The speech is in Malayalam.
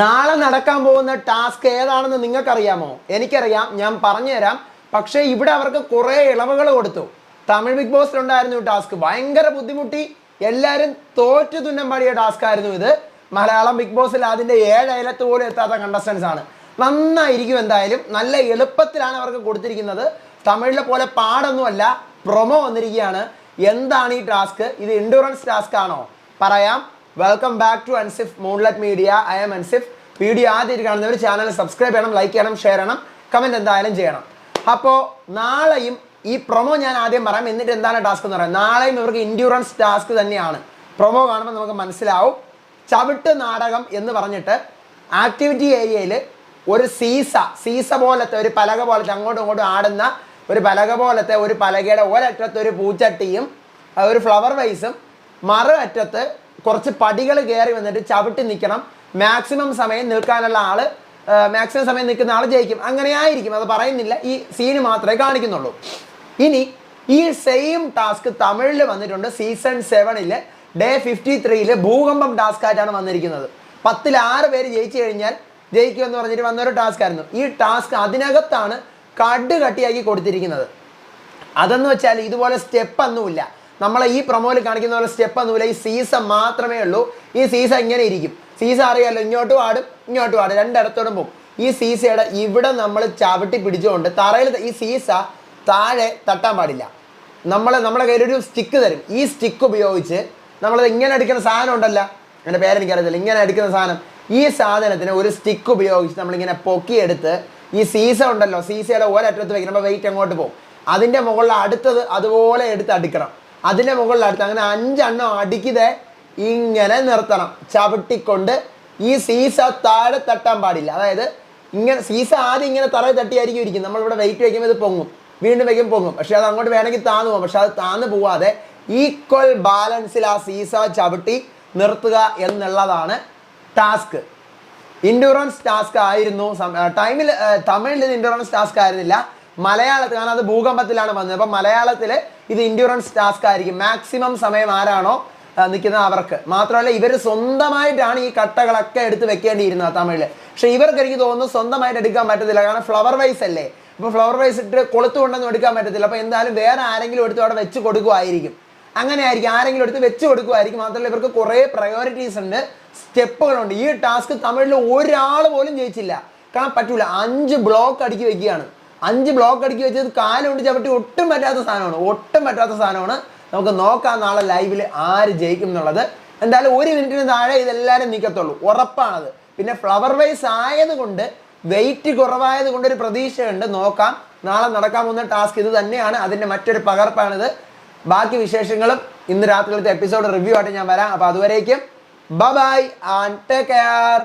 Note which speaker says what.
Speaker 1: നാളെ നടക്കാൻ പോകുന്ന ടാസ്ക് ഏതാണെന്ന് നിങ്ങൾക്കറിയാമോ? എനിക്കറിയാം, ഞാൻ പറഞ്ഞുതരാം. പക്ഷേ ഇവിടെ അവർക്ക് കുറേ ഇളവുകൾ കൊടുത്തു. തമിഴ് ബിഗ് ബോസിലുണ്ടായിരുന്നു ടാസ്ക്, ഭയങ്കര ബുദ്ധിമുട്ടി, എല്ലാവരും തോറ്റു തുന്നം പാടിയ ടാസ്ക് ആയിരുന്നു ഇത്. മലയാളം ബിഗ് ബോസിൽ അതിൻ്റെ 7 അയലത്ത് പോലും എത്താത്ത കണ്ടസ്റ്റൻസ് ആണ്. നന്നായിരിക്കും, എന്തായാലും നല്ല എളുപ്പത്തിലാണ് അവർക്ക് കൊടുത്തിരിക്കുന്നത്. തമിഴിലെ പോലെ പാടൊന്നുമല്ല, പ്രൊമോ വന്നിരിക്കുകയാണ്. എന്താണ് ഈ ടാസ്ക്? ഇത് എൻഡ്യൂറൻസ് ടാസ്ക് ആണോ? പറയാം. Welcome back to Ansif moonlight media. I am Ansif. Video ആദ്യമായിട്ട് കാണുന്നവർ ചാനൽ സബ്സ്ക്രൈബ് ചെയ്യണം, ലൈക്ക് ചെയ്യണം, ഷെയർ ചെയ്യണം, കമൻറ്റ് എന്തായാലും ചെയ്യണം. അപ്പോൾ നാളെയും ഈ പ്രൊമോ ഞാൻ ആദ്യം പറയാം, എന്നിട്ട് എന്താണ് ടാസ്ക് എന്ന് പറയാം. നാളെയും ഇവർക്ക് എൻഡ്യൂറൻസ് ടാസ്ക് തന്നെയാണ്. പ്രൊമോ കാണുമ്പോൾ നമുക്ക് മനസ്സിലാവും. ചവിട്ട് നാടകം എന്ന് പറഞ്ഞിട്ട് ആക്ടിവിറ്റി ഏരിയയിൽ ഒരു സീസ പോലത്തെ ഒരു പലക പോലത്തെ അങ്ങോട്ടും ഇങ്ങോട്ടും ആടുന്ന ഒരു പലക പോലത്തെ ഒരു പലകയുടെ ഒരറ്റത്ത് ഒരു പൂച്ചട്ടിയും ഒരു ഫ്ലവർ വൈസും മറു അറ്റത്ത് കുറച്ച് പടികൾ കയറി വന്നിട്ട് ചവിട്ടി നിൽക്കണം. മാക്സിമം സമയം നിൽക്കാനുള്ള ആള്, മാക്സിമം സമയം നിൽക്കുന്ന ആൾ ജയിക്കും. അങ്ങനെ ആയിരിക്കും, അത് പറയുന്നില്ല, ഈ സീന് മാത്രമേ കാണിക്കുന്നുള്ളൂ. ഇനി ഈ സെയിം ടാസ്ക് തമിഴിൽ വന്നിട്ടുണ്ട്. സീസൺ 7 ഡേ 53 ഭൂകമ്പം ടാസ്ക് ആയിട്ടാണ് വന്നിരിക്കുന്നത്. 10ൽ 6 പേര് ജയിച്ചു കഴിഞ്ഞാൽ ജയിക്കുമെന്ന് പറഞ്ഞിട്ട് വന്നൊരു ടാസ്ക് ആയിരുന്നു. ഈ ടാസ്ക് അതിനകത്താണ് കട്ടിയാക്കി കൊടുത്തിരിക്കുന്നത്. അതെന്ന് വെച്ചാൽ ഇതുപോലെ സ്റ്റെപ്പൊന്നുമില്ല, നമ്മളെ ഈ പ്രൊമോയിൽ കാണിക്കുന്ന പോലെ സ്റ്റെപ്പൊന്നുമില്ല. ഈ സീസ മാത്രമേ ഉള്ളൂ. ഈ സീസ ഇങ്ങനെ ഇരിക്കും. സീസ അറിയാമല്ലോ, ഇങ്ങോട്ടും ആടും ഇങ്ങോട്ടും ആടും, രണ്ടിടത്തോടും പോകും. ഈ സീസയുടെ ഇവിടെ നമ്മൾ ചവിട്ടി പിടിച്ചുകൊണ്ട് തറയിൽ ഈ സീസ താഴെ തട്ടാൻ പാടില്ല. നമ്മുടെ കയ്യിലൊരു സ്റ്റിക്ക് തരും. ഈ സ്റ്റിക്ക് ഉപയോഗിച്ച് നമ്മളത് ഇങ്ങനെ അടിക്കുന്ന സാധനം ഉണ്ടല്ലോ, എൻ്റെ പേരെനിക്കറിയത്തില്ല, ഇങ്ങനെ അടിക്കുന്ന സാധനം, ഈ സാധനത്തിന് ഒരു സ്റ്റിക്ക് ഉപയോഗിച്ച് നമ്മളിങ്ങനെ പൊക്കിയെടുത്ത് ഈ സീസ ഉണ്ടല്ലോ, സീസയുടെ ഒരറ്റത്ത് വയ്ക്കുമ്പോൾ വെയിറ്റ് അങ്ങോട്ട് പോകും. അതിൻ്റെ മുകളിൽ അടുത്തത് അതുപോലെ എടുത്ത് അടുക്കണം. അതിൻ്റെ മുകളിൽ അടുത്ത് അങ്ങനെ 5 എണ്ണം അടിക്കതെ ഇങ്ങനെ നിർത്തണം ചവിട്ടിക്കൊണ്ട്. ഈ സീസ താഴെ തട്ടാൻ പാടില്ല. അതായത് ഇങ്ങനെ സീസ ആദ്യം ഇങ്ങനെ തറയിൽ തട്ടിയായിരിക്കും ഇരിക്കും. നമ്മളിവിടെ വെയിറ്റ് വയ്ക്കുമ്പോൾ ഇത് പൊങ്ങും, വീണ്ടും വയ്ക്കുമ്പോൾ പൊങ്ങും. പക്ഷെ അത് അങ്ങോട്ട് വേണമെങ്കിൽ താന്നു പോകും. പക്ഷെ അത് താന്നു പോവാതെ ഈക്വൽ ബാലൻസിൽ ആ സീസ ചവിട്ടി നിർത്തുക എന്നുള്ളതാണ് ടാസ്ക്. ഇൻഡ്യൂറൻസ് ടാസ്ക് ആയിരുന്നു തമിഴിൽ ഇത് ഇൻഡ്യൂറൻസ് ടാസ്ക് ആയിരുന്നില്ല. മലയാളത്തിൽ, കാരണം അത് ഭൂകമ്പത്തിലാണ് വന്നത്. അപ്പം മലയാളത്തിൽ ഇത് ഇൻഡ്യൂറൻസ് ടാസ്ക് ആയിരിക്കും. മാക്സിമം സമയം ആരാണോ നിൽക്കുന്നത് അവർക്ക്. മാത്രമല്ല ഇവർ സ്വന്തമായിട്ടാണ് ഈ കട്ടകളൊക്കെ എടുത്ത് വെക്കേണ്ടിയിരുന്നത് തമിഴിൽ. പക്ഷേ ഇവർക്ക് എനിക്ക് തോന്നുന്നു സ്വന്തമായിട്ട് എടുക്കാൻ പറ്റത്തില്ല, കാരണം ഫ്ലവർ വൈസ് അല്ലേ. ഇപ്പോൾ ഫ്ലവർ വൈസ് ഇട്ട് കൊളുത്തുകൊണ്ടൊന്നും എടുക്കാൻ പറ്റത്തില്ല. അപ്പോൾ എന്തായാലും വേറെ ആരെങ്കിലും എടുത്ത് അവിടെ വെച്ച് കൊടുക്കുമായിരിക്കും. അങ്ങനെ ആയിരിക്കും, ആരെങ്കിലും എടുത്ത് വെച്ച് കൊടുക്കുമായിരിക്കും. മാത്രമല്ല ഇവർക്ക് കുറേ പ്രയോറിറ്റീസ് ഉണ്ട്, സ്റ്റെപ്പുകളുണ്ട്. ഈ ടാസ്ക് തമിഴിൽ ഒരാൾ പോലും ജയിച്ചില്ല, കാരണം പറ്റൂല. 5 ബ്ലോക്ക് അടുക്കി വെക്കുകയാണ്. 5 ബ്ലോക്ക് അടുക്കി വെച്ചത് കാലുകൊണ്ട് ചവിട്ടി ഒട്ടും പറ്റാത്ത സാധനമാണ്. നമുക്ക് നോക്കാം നാളെ ലൈവിൽ ആര് ജയിക്കും എന്നുള്ളത്. എന്തായാലും 1 മിനിറ്റിന് താഴെ ഇതെല്ലാവരും നിൽക്കത്തുള്ളൂ, ഉറപ്പാണത്. പിന്നെ ഫ്ലവർ വൈസ് ആയതുകൊണ്ട്, വെയിറ്റ് കുറവായത് കൊണ്ട് ഒരു പ്രതീക്ഷയുണ്ട്. നോക്കാം, നാളെ നടക്കാൻ പോകുന്ന ടാസ്ക് ഇത് തന്നെയാണ്. അതിൻ്റെ മറ്റൊരു പകർപ്പാണിത്. ബാക്കി വിശേഷങ്ങളും ഇന്ന് രാത്രിയിലത്തെ എപ്പിസോഡ് റിവ്യൂ ആയിട്ട് ഞാൻ വരാം. അപ്പോൾ അതുവരേക്കും ബൈ ആൻഡ് ടേക്ക് കെയർ.